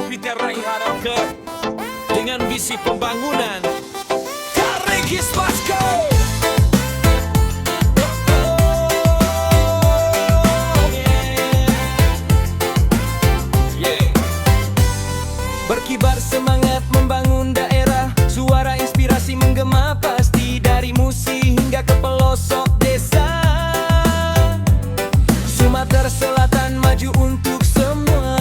Peter Raiharauke dengan visi pembangunan Karikis Pasko. Berkibar semangat membangun daerah, suara inspirasi menggema pasti dari Musi hingga ke pelosok desa. Sumatera Selatan maju untuk semua.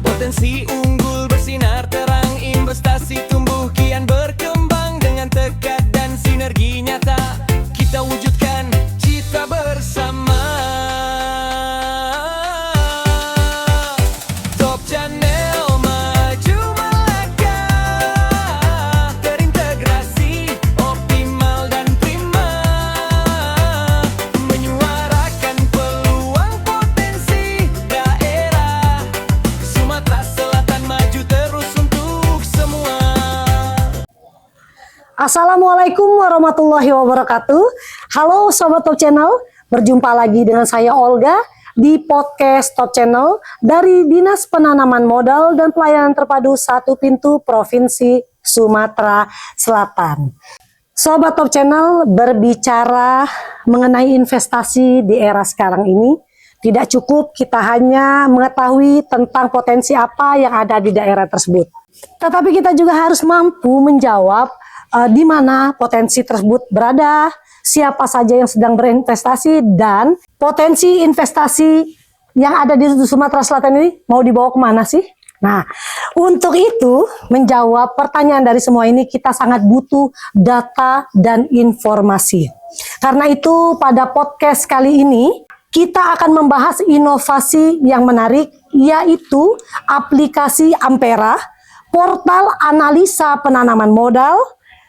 Potensi unggul bersinar terang, investasi tumbuh kian berkembang dengan tekad dan sinergi nyata. Kita wujudkan cita bersama. Top Channel maju melangkah, terintegrasi optimal dan prima, menyuarakan peluang potensi daerah. Sumatera Selatan maju terus untuk semua. Assalamualaikum warahmatullahi wabarakatuh. Halo Sobat Top Channel, berjumpa lagi dengan saya Olga di podcast Top Channel dari Dinas Penanaman Modal dan Pelayanan Terpadu Satu Pintu Provinsi Sumatera Selatan. Sobat Top Channel, berbicara mengenai investasi di era sekarang ini, tidak cukup kita hanya mengetahui tentang potensi apa yang ada di daerah tersebut. Tetapi kita juga harus mampu menjawab di mana potensi tersebut berada, siapa saja yang sedang berinvestasi, dan potensi investasi yang ada di Sumatera Selatan ini mau dibawa kemana sih? Nah, untuk itu menjawab pertanyaan dari semua ini kita sangat butuh data dan informasi. Karena itu pada podcast kali ini kita akan membahas inovasi yang menarik, yaitu aplikasi Ampera, portal analisa penanaman modal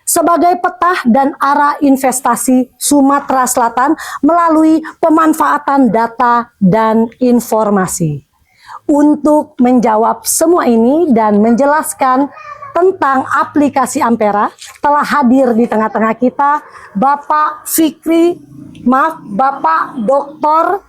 sebagai peta dan arah investasi Sumatera Selatan melalui pemanfaatan data dan informasi. Untuk menjawab semua ini dan menjelaskan tentang aplikasi Ampera, telah hadir di tengah-tengah kita Bapak Dr.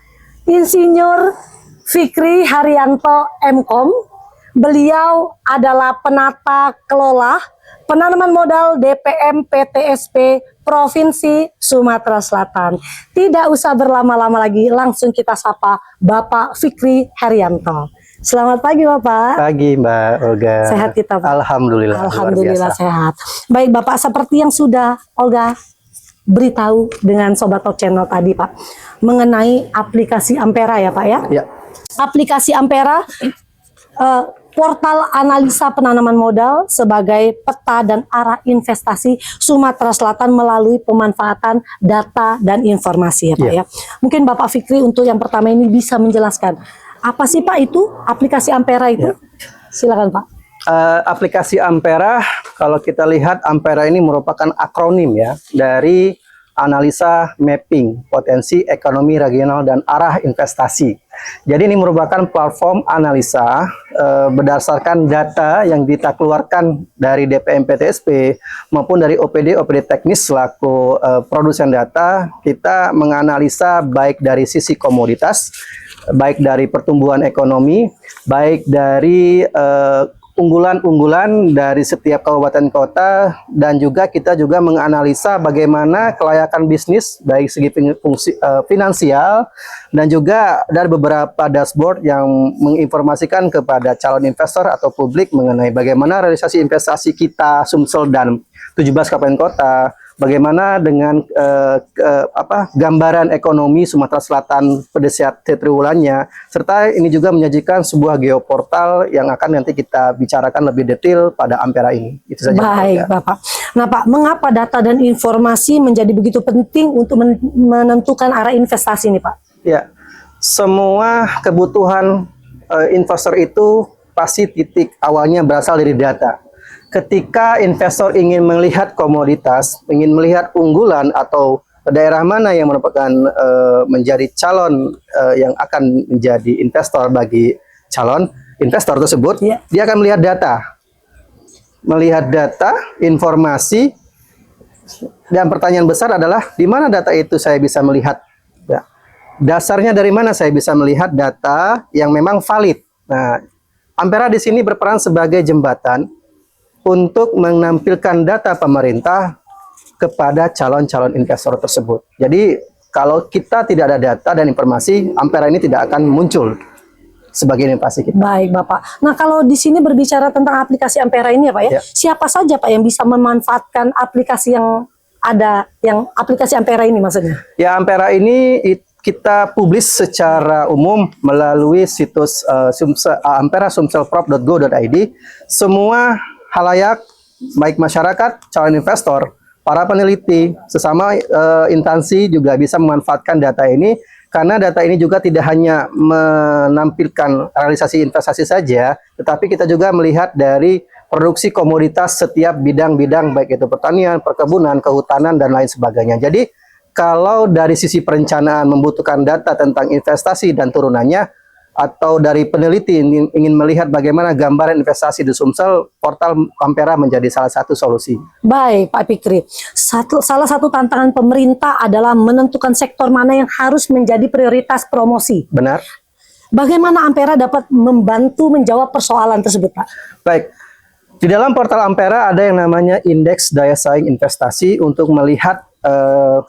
Insinyur Fikri Haryanto MKom. Beliau adalah penata kelola penanaman modal DPM PTSP Provinsi Sumatera Selatan. Tidak usah berlama-lama lagi, langsung kita sapa Bapak Fikri Haryanto. Selamat pagi Bapak. Pagi Mbak Olga. Sehat kita Pak? Alhamdulillah. Alhamdulillah sehat. Baik Bapak, seperti yang sudah Olga beritahu dengan Sobat Top Channel tadi Pak, mengenai aplikasi Ampera ya Pak ya? Ya. Aplikasi Ampera portal analisa penanaman modal sebagai peta dan arah investasi Sumatera Selatan melalui pemanfaatan data dan informasi ya Pak ya. Mungkin Bapak Fikri untuk yang pertama ini bisa menjelaskan apa sih Pak itu aplikasi Ampera itu? Silakan Pak. Aplikasi Ampera, kalau kita lihat Ampera ini merupakan akronim ya dari analisa mapping potensi ekonomi regional dan arah investasi. Jadi ini merupakan platform analisa berdasarkan data yang kita keluarkan dari DPM PTSP maupun dari OPD teknis selaku produsen data. Kita menganalisa baik dari sisi komoditas, baik dari pertumbuhan ekonomi, baik dari unggulan-unggulan dari setiap kabupaten kota, dan juga kita juga menganalisa bagaimana kelayakan bisnis baik segi fungsi finansial, dan juga dari beberapa dashboard yang menginformasikan kepada calon investor atau publik mengenai bagaimana realisasi investasi kita Sumsel dan 17 kabupaten kota, bagaimana dengan gambaran ekonomi Sumatera Selatan pada saat triwulannya, serta ini juga menyajikan sebuah geoportal yang akan nanti kita bicarakan lebih detail pada Ampera ini. Itu saja. Baik Bapak. Nah Pak, mengapa data dan informasi menjadi begitu penting untuk menentukan arah investasi ini Pak? Ya, semua kebutuhan investor itu pasti titik awalnya berasal dari data. Ketika investor ingin melihat komoditas, ingin melihat unggulan atau daerah mana yang merupakan menjadi calon yang akan menjadi investor bagi calon investor tersebut, dia akan melihat data. Melihat data, informasi, dan pertanyaan besar adalah di mana data itu saya bisa melihat. Ya. dasarnya dari mana saya bisa melihat data yang memang valid? Nah, Ampera di sini berperan sebagai jembatan untuk menampilkan data pemerintah kepada calon-calon investor tersebut. Jadi, kalau kita tidak ada data dan informasi, Ampera ini tidak akan muncul sebagai investasi kita. Baik, Bapak. Nah, kalau di sini berbicara tentang aplikasi Ampera ini ya, Pak ya, Ya. siapa saja Pak yang bisa memanfaatkan aplikasi yang ada, yang aplikasi Ampera ini maksudnya? Ya, Ampera ini kita publis secara umum melalui situs ampera-sumselprop.go.id. Semua halayak, baik masyarakat, calon investor, para peneliti, sesama instansi juga bisa memanfaatkan data ini. Karena data ini juga tidak hanya menampilkan realisasi investasi saja, tetapi kita juga melihat dari produksi komoditas setiap bidang-bidang, baik itu pertanian, perkebunan, kehutanan, dan lain sebagainya. Jadi, kalau dari sisi perencanaan membutuhkan data tentang investasi dan turunannya, atau dari peneliti ingin melihat bagaimana gambaran investasi di Sumsel, portal Ampera menjadi salah satu solusi. Baik, Pak Fikri. Salah satu tantangan pemerintah adalah menentukan sektor mana yang harus menjadi prioritas promosi. Benar? Bagaimana Ampera dapat membantu menjawab persoalan tersebut, Pak? Baik. Di dalam portal Ampera ada yang namanya indeks daya saing investasi untuk melihat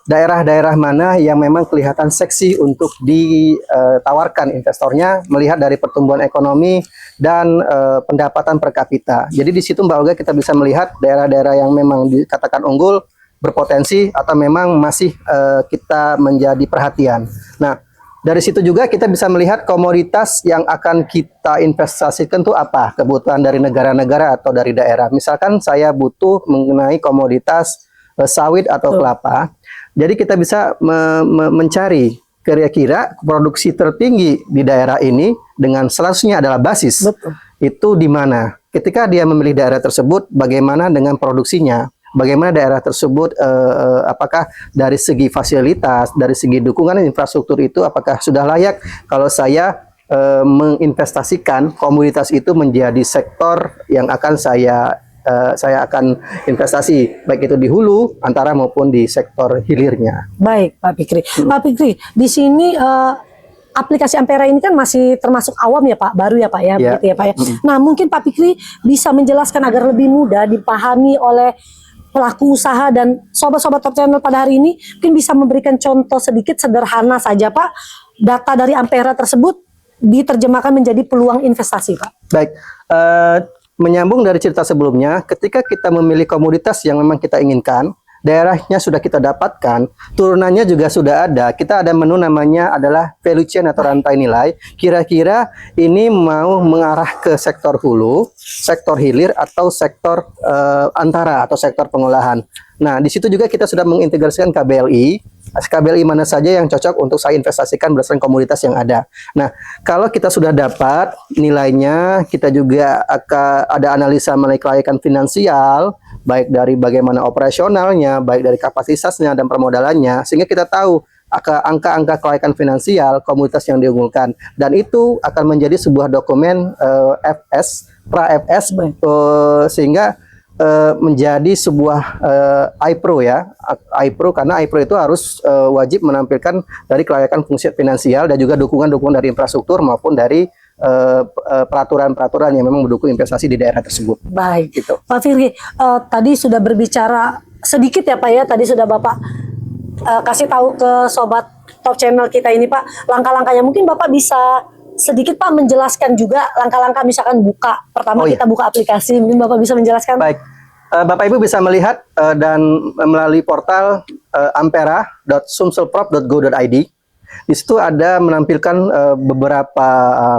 daerah-daerah mana yang memang kelihatan seksi untuk ditawarkan investornya, melihat dari pertumbuhan ekonomi dan pendapatan per kapita. Jadi di situ Mbak Olga kita bisa melihat daerah-daerah yang memang dikatakan unggul, berpotensi, atau memang masih kita menjadi perhatian. Nah, dari situ juga kita bisa melihat komoditas yang akan kita investasikan itu apa, kebutuhan dari negara-negara atau dari daerah. Misalkan saya butuh mengenai komoditas sawit atau kelapa, jadi kita bisa mencari kira-kira produksi tertinggi di daerah ini dengan seharusnya adalah basis. Betul. Itu di mana? Ketika dia memilih daerah tersebut, bagaimana dengan produksinya? Bagaimana daerah tersebut, apakah dari segi fasilitas, dari segi dukungan infrastruktur itu, apakah sudah layak kalau saya menginvestasikan komoditas itu menjadi sektor yang akan saya akan investasi, baik itu di hulu, antara maupun di sektor hilirnya. Baik, Pak Fikri. Pak Fikri, di sini aplikasi Ampera ini kan masih termasuk awam ya Pak, baru ya Pak ya, Ya. begitu ya Pak ya. Nah, mungkin Pak Fikri bisa menjelaskan agar lebih mudah dipahami oleh pelaku usaha dan sobat-sobat Top Channel pada hari ini, mungkin bisa memberikan contoh sedikit sederhana saja Pak, data dari Ampera tersebut diterjemahkan menjadi peluang investasi Pak. Baik, menyambung dari cerita sebelumnya, ketika kita memilih komoditas yang memang kita inginkan, daerahnya sudah kita dapatkan, turunannya juga sudah ada. Kita ada menu namanya adalah value chain atau rantai nilai. Kira-kira ini mau mengarah ke sektor hulu, sektor hilir, atau sektor antara atau sektor pengolahan. Nah, di situ juga kita sudah mengintegrasikan KBLI. KBLI mana saja yang cocok untuk saya investasikan berdasarkan komoditas yang ada. Nah, kalau kita sudah dapat nilainya, kita juga akan ada analisa mengenai kelayakan finansial, baik dari bagaimana operasionalnya, baik dari kapasitasnya dan permodalannya, sehingga kita tahu angka-angka kelayakan finansial komoditas yang diunggulkan, dan itu akan menjadi sebuah dokumen FS, pra-FS, sehingga menjadi sebuah iPro ya, iPro, karena iPro itu harus wajib menampilkan dari kelayakan fungsi finansial dan juga dukungan-dukungan dari infrastruktur maupun dari peraturan-peraturan yang memang mendukung investasi di daerah tersebut. Baik, Gitu. Pak Fikri, tadi sudah berbicara sedikit ya Pak ya, tadi sudah Bapak kasih tahu ke sobat Top Channel kita ini Pak, langkah-langkahnya. Mungkin Bapak bisa sedikit Pak menjelaskan juga langkah-langkah, misalkan pertama kita buka aplikasi, mungkin Bapak bisa menjelaskan. Baik, Bapak Ibu bisa melihat dan melalui portal ampera.sumselprop.go.id. Di situ ada menampilkan beberapa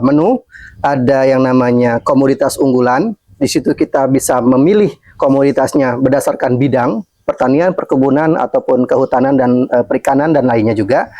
menu, ada yang namanya komoditas unggulan. Di situ kita bisa memilih komoditasnya berdasarkan bidang, pertanian, perkebunan, ataupun kehutanan dan perikanan dan lainnya juga.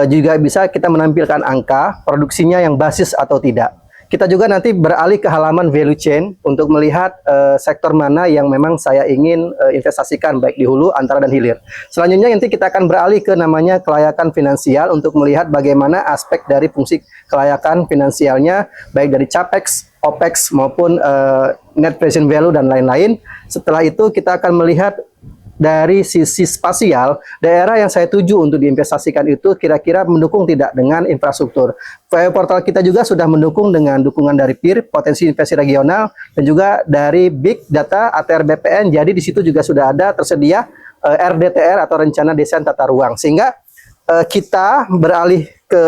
Juga bisa kita menampilkan angka produksinya yang basis atau tidak. Kita juga nanti beralih ke halaman value chain untuk melihat sektor mana yang memang saya ingin investasikan, baik di hulu, antara, dan hilir. Selanjutnya nanti kita akan beralih ke namanya kelayakan finansial untuk melihat bagaimana aspek dari fungsi kelayakan finansialnya, baik dari CAPEX, OPEX maupun net present value dan lain-lain. Setelah itu kita akan melihat dari sisi spasial, daerah yang saya tuju untuk diinvestasikan itu kira-kira mendukung tidak dengan infrastruktur. Portal kita juga sudah mendukung dengan dukungan dari PIR, potensi investasi regional, dan juga dari Big Data ATR BPN. Jadi di situ juga sudah ada tersedia RDTR atau Rencana Desain Tata Ruang. Sehingga kita beralih ke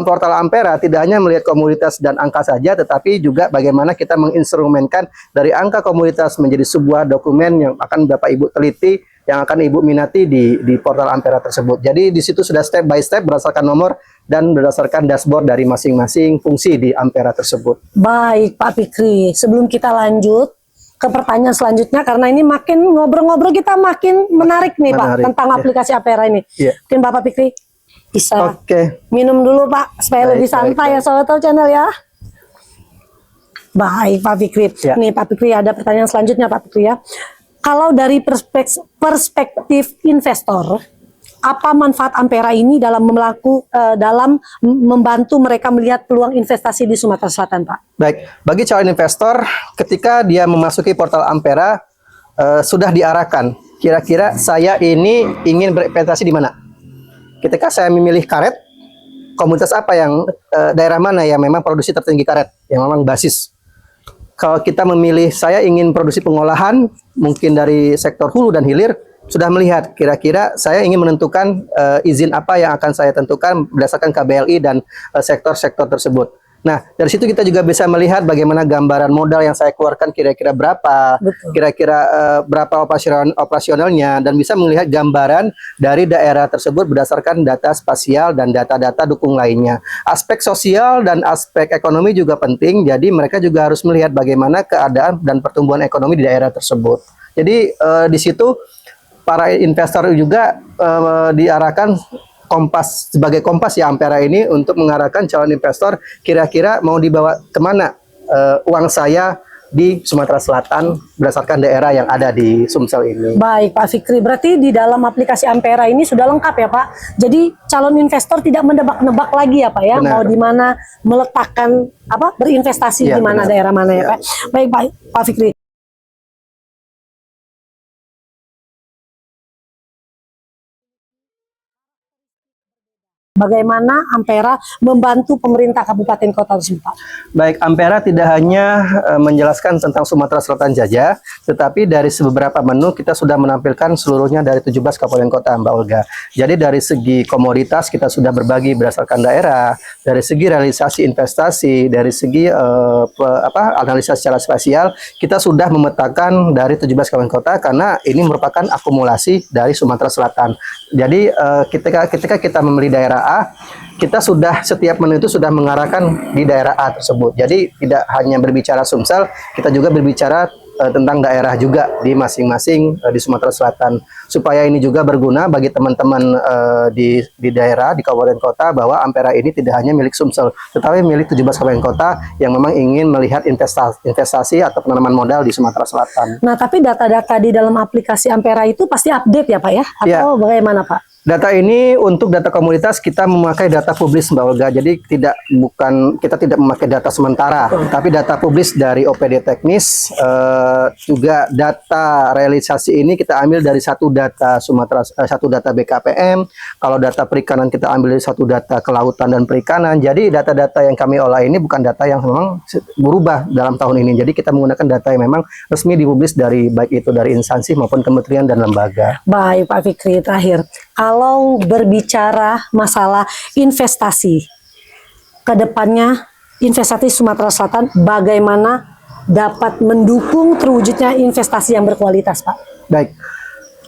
portal Ampera tidak hanya melihat komoditas dan angka saja, tetapi juga bagaimana kita menginstrumenkan dari angka komoditas menjadi sebuah dokumen yang akan Bapak Ibu teliti, yang akan Ibu minati di portal Ampera tersebut. Jadi di situ sudah step by step berdasarkan nomor dan berdasarkan dashboard dari masing-masing fungsi di Ampera tersebut. Baik Pak Fikri, sebelum kita lanjut ke pertanyaan selanjutnya, karena ini makin ngobrol-ngobrol kita makin menarik nih Pak tentang aplikasi Ampera ini. Mungkin Bapak Fikri bisa minum dulu Pak supaya lebih santai ya Sobat Top Channel ya. Baik Pak Fikri. Nih Pak Fikri ada pertanyaan selanjutnya Pak Fikri ya. Kalau dari perspektif investor, apa manfaat Ampera ini dalam membantu mereka melihat peluang investasi di Sumatera Selatan Pak? Baik, bagi calon investor ketika dia memasuki portal Ampera sudah diarahkan kira-kira saya ini ingin berinvestasi di mana. Ketika saya memilih karet, komunitas apa yang daerah mana yang memang produksi tertinggi karet, yang memang basis. Kalau kita memilih saya ingin produksi pengolahan, mungkin dari sektor hulu dan hilir, sudah melihat kira-kira saya ingin menentukan izin apa yang akan saya tentukan berdasarkan KBLI dan sektor-sektor tersebut. Nah, dari situ kita juga bisa melihat bagaimana gambaran modal yang saya keluarkan kira-kira berapa, kira-kira berapa operasionalnya, dan bisa melihat gambaran dari daerah tersebut berdasarkan data spasial dan data-data dukung lainnya. Aspek sosial dan aspek ekonomi juga penting, jadi mereka juga harus melihat bagaimana keadaan dan pertumbuhan ekonomi di daerah tersebut. Jadi di situ para investor juga diarahkan sebagai kompas ya Ampera ini untuk mengarahkan calon investor kira-kira mau dibawa kemana uang saya di Sumatera Selatan berdasarkan daerah yang ada di Sumsel ini. Baik Pak Fikri, berarti di dalam aplikasi Ampera ini sudah lengkap ya Pak. Jadi calon investor tidak menebak-nebak lagi ya Pak ya, mau di mana meletakkan berinvestasi di mana daerah mana ya Pak. Baik Pak Fikri. Bagaimana Ampera membantu pemerintah kabupaten kota tersebut Pak? Baik, Ampera tidak hanya menjelaskan tentang Sumatera Selatan saja, tetapi dari beberapa menu kita sudah menampilkan seluruhnya dari 17 kabupaten kota Mbak Olga. Jadi dari segi komoditas kita sudah berbagi berdasarkan daerah, dari segi realisasi investasi, dari segi analisa secara spasial, kita sudah memetakan dari 17 kabupaten kota karena ini merupakan akumulasi dari Sumatera Selatan. Jadi ketika kita membeli daerah A, kita sudah setiap menu itu sudah mengarahkan di daerah A tersebut. Jadi tidak hanya berbicara Sumsel, kita juga berbicara tentang daerah juga di masing-masing di Sumatera Selatan, supaya ini juga berguna bagi teman-teman di daerah, di kabupaten kota, bahwa Ampera ini tidak hanya milik Sumsel, tetapi milik 17 kabupaten kota yang memang ingin melihat investasi atau penanaman modal di Sumatera Selatan. Nah, tapi data-data di dalam aplikasi Ampera itu pasti update ya Pak ya? Atau bagaimana Pak? Data ini untuk data komoditas kita memakai data publis Mbak Olga. Jadi kita tidak memakai data sementara, tapi data publis dari OPD teknis. Juga data realisasi ini kita ambil dari satu data satu data BKPM. Kalau data perikanan kita ambil dari satu data kelautan dan perikanan. Jadi data-data yang kami olah ini bukan data yang memang berubah dalam tahun ini. Jadi kita menggunakan data yang memang resmi dipublis dari baik itu dari instansi maupun kementerian dan lembaga. Baik Pak Fikri, terakhir. Kalau berbicara masalah investasi, ke depannya investasi Sumatera Selatan bagaimana dapat mendukung terwujudnya investasi yang berkualitas, Pak? Baik,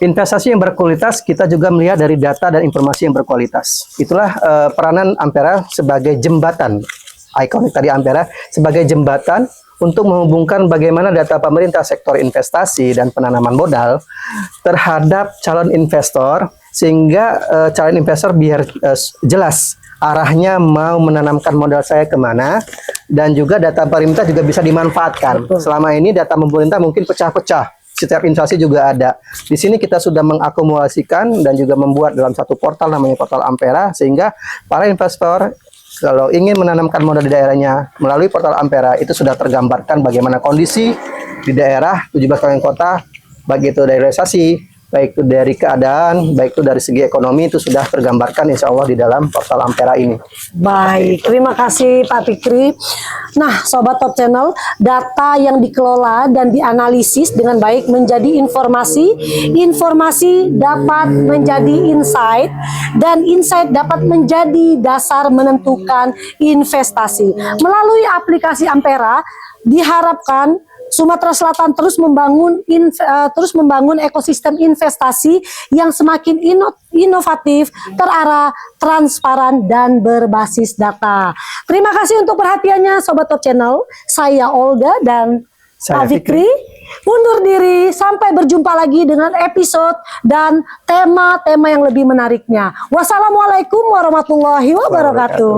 investasi yang berkualitas kita juga melihat dari data dan informasi yang berkualitas. Itulah peranan Ampera sebagai jembatan, ikonik tadi Ampera sebagai jembatan untuk menghubungkan bagaimana data pemerintah sektor investasi dan penanaman modal terhadap calon investor, sehingga calon investor biar jelas arahnya mau menanamkan modal saya kemana, dan juga data pemerintah juga bisa dimanfaatkan. Selama ini data pemerintah mungkin pecah-pecah, setiap instansi juga ada. Di sini kita sudah mengakumulasikan dan juga membuat dalam satu portal namanya portal Ampera, sehingga para investor kalau ingin menanamkan modal di daerahnya melalui portal Ampera itu sudah tergambarkan bagaimana kondisi di daerah 17 kabupaten kota, baik itu dari realisasi, baik itu dari keadaan, baik itu dari segi ekonomi, itu sudah tergambarkan insya Allah di dalam portal Ampera ini. Baik, terima kasih Pak Fikri. Nah, Sobat Top Channel, data yang dikelola dan dianalisis dengan baik menjadi informasi, informasi dapat menjadi insight, dan insight dapat menjadi dasar menentukan investasi. Melalui aplikasi Ampera, diharapkan Sumatera Selatan terus membangun ekosistem investasi yang semakin inovatif, terarah, transparan, dan berbasis data. Terima kasih untuk perhatiannya Sobat Top Channel. Saya Olga dan Saya Pak Fikri undur diri. Sampai berjumpa lagi dengan episode dan tema-tema yang lebih menariknya. Wassalamualaikum warahmatullahi wabarakatuh.